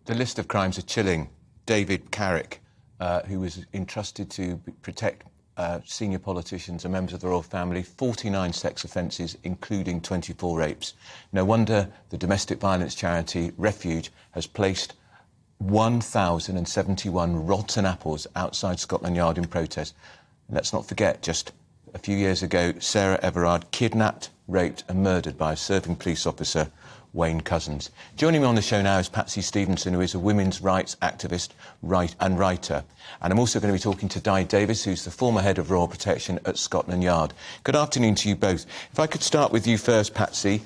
The list of crimes are chilling. David Carrick, who was entrusted to protect senior politicians and members of the royal family, 49 sex offences, including 24 rapes. No wonder the domestic violence charity Refuge has placed 1,071 rotten apples outside Scotland Yard in protest. And let's not forget, just a few years ago, Sarah Everard kidnapped, raped and murdered by a serving police officer, Wayne Couzens. Joining me on the show now is Patsy Stevenson, who is a women's rights activist and writer. And I'm also going to be talking to Dai Davies, who's the former head of Royal Protection at Scotland Yard. Good afternoon to you both. If I could start with you first, Patsy.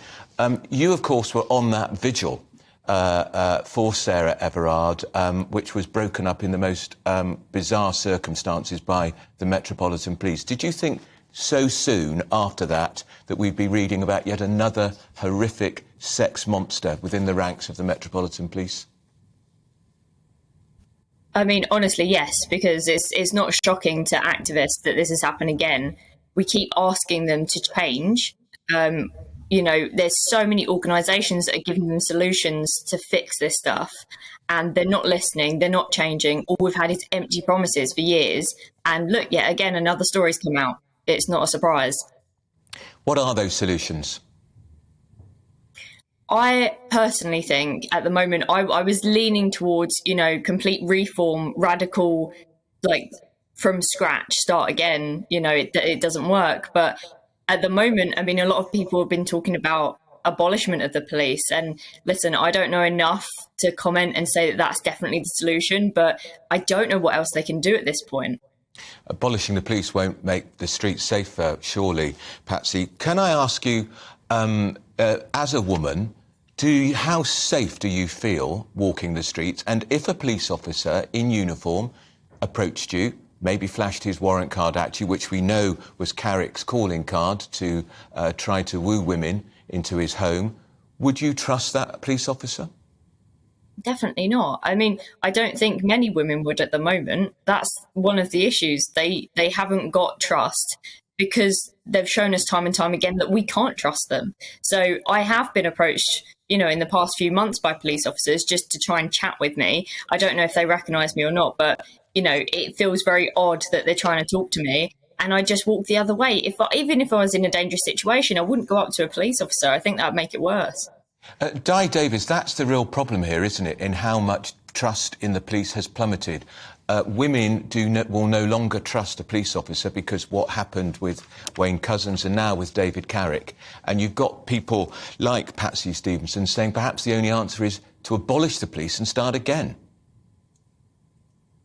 You, of course, were on that vigil for Sarah Everard, which was broken up in the most bizarre circumstances by the Metropolitan Police. Did you think so soon after that we'd be reading about yet another horrific sex monster within the ranks of the Metropolitan Police? I mean, honestly, yes, because it's not shocking to activists that this has happened again. We keep asking them to change. You know, there's so many organisations that are giving them solutions to fix this stuff, and they're not listening, they're not changing. All we've had is empty promises for years. And look, yet again, another story's come out. It's not a surprise. What are those solutions? I personally think at the moment I was leaning towards, you know, complete reform, radical, like from scratch, start again. You know, it doesn't work. But at the moment, I mean, a lot of people have been talking about abolishment of the police. And listen, I don't know enough to comment and say that that's definitely the solution, but I don't know what else they can do at this point. Abolishing the police won't make the streets safer, surely. Patsy, can I ask you, as a woman, how safe do you feel walking the streets? And if a police officer in uniform approached you, maybe flashed his warrant card at you, which we know was Carrick's calling card to try to woo women into his home, would you trust that police officer? Definitely not. I mean, I don't think many women would at the moment. That's one of the issues. They haven't got trust because they've shown us time and time again that we can't trust them. So I have been approached, you know, in the past few months by police officers just to try and chat with me. I don't know if they recognise me or not, but, you know, it feels very odd that they're trying to talk to me. And I just walk the other way. Even if I was in a dangerous situation, I wouldn't go up to a police officer. I think that would make it worse. Dai Davies, that's the real problem here, isn't it, in how much trust in the police has plummeted. Women will no longer trust a police officer because what happened with Wayne Couzens and now with David Carrick. And you've got people like Patsy Stevenson saying perhaps the only answer is to abolish the police and start again.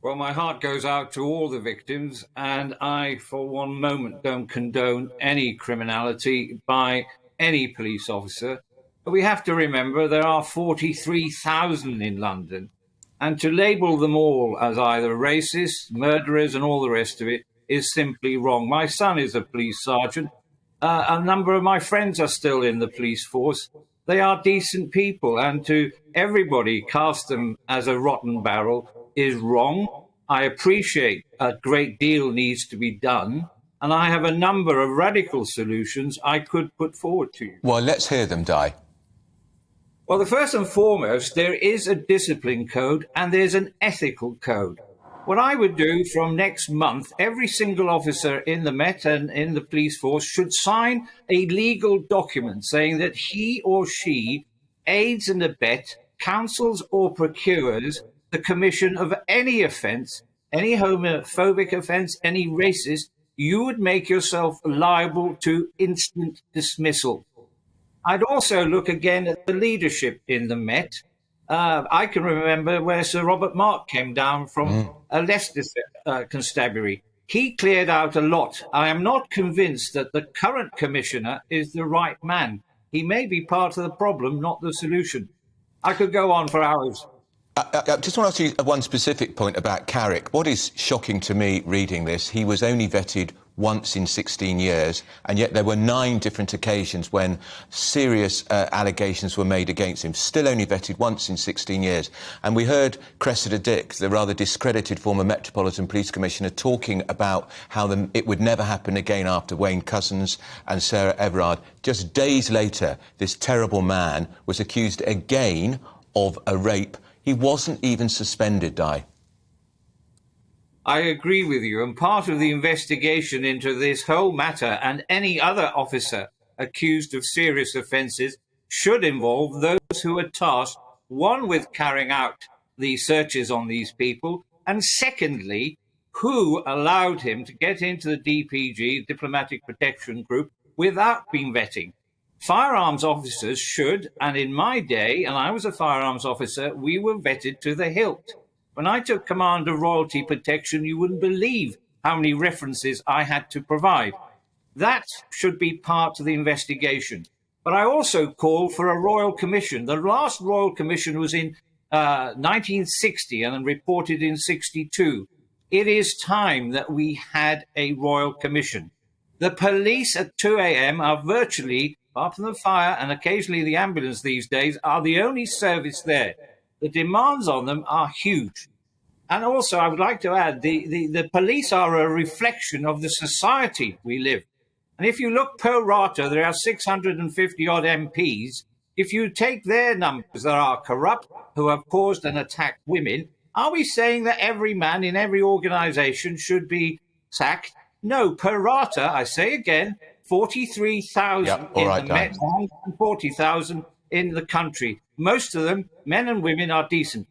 Well, my heart goes out to all the victims, and I, for one moment, don't condone any criminality by any police officer. But we have to remember there are 43,000 in London, and to label them all as either racist, murderers and all the rest of it is simply wrong. My son is a police sergeant. A number of my friends are still in the police force. They are decent people, and to everybody cast them as a rotten barrel is wrong. I appreciate a great deal needs to be done, and I have a number of radical solutions I could put forward to you. Well, let's hear them, Dai. Well, the first and foremost, there is a discipline code and there's an ethical code. What I would do from next month, every single officer in the Met and in the police force should sign a legal document saying that he or she aids and abets, counsels or procures the commission of any offence, any homophobic offence, any racist. You would make yourself liable to instant dismissal. I'd also look again at the leadership in the Met. I can remember where Sir Robert Mark came down from a Leicester constabulary. He cleared out a lot. I am not convinced that the current commissioner is the right man. He may be part of the problem, not the solution. I could go on for hours. I just want to ask you one specific point about Carrick. What is shocking to me reading this, he was only vetted once in 16 years, and yet there were 9 different occasions when serious allegations were made against him. Still only vetted once in 16 years. And we heard Cressida Dick, the rather discredited former Metropolitan Police Commissioner, talking about how it would never happen again after Wayne Couzens and Sarah Everard. Just days later, this terrible man was accused again of a rape He wasn't even suspended, Di. I agree with you, and part of the investigation into this whole matter and any other officer accused of serious offences should involve those who are tasked, one, with carrying out the searches on these people, and secondly, who allowed him to get into the DPG, Diplomatic Protection Group, without being vetting. Firearms officers should, and in my day, and I was a firearms officer, we were vetted to the hilt. When I took command of royalty protection, you wouldn't believe how many references I had to provide. That should be part of the investigation. But I also call for a royal commission. The last royal commission was in 1960 and then reported in 62. It is time that we had a royal commission. The police at 2 a.m. are virtually, apart from the fire and occasionally the ambulance these days, are the only service there. The demands on them are huge. And also, I would like to add, the police are a reflection of the society we live. And if you look pro rata, there are 650 odd MPs. If you take their numbers that are corrupt, who have caused and attacked women, are we saying that every man in every organisation should be sacked? No, per rata, I say again, 43,000 in the Met and 40,000 in the country. Most of them, men and women, are decent.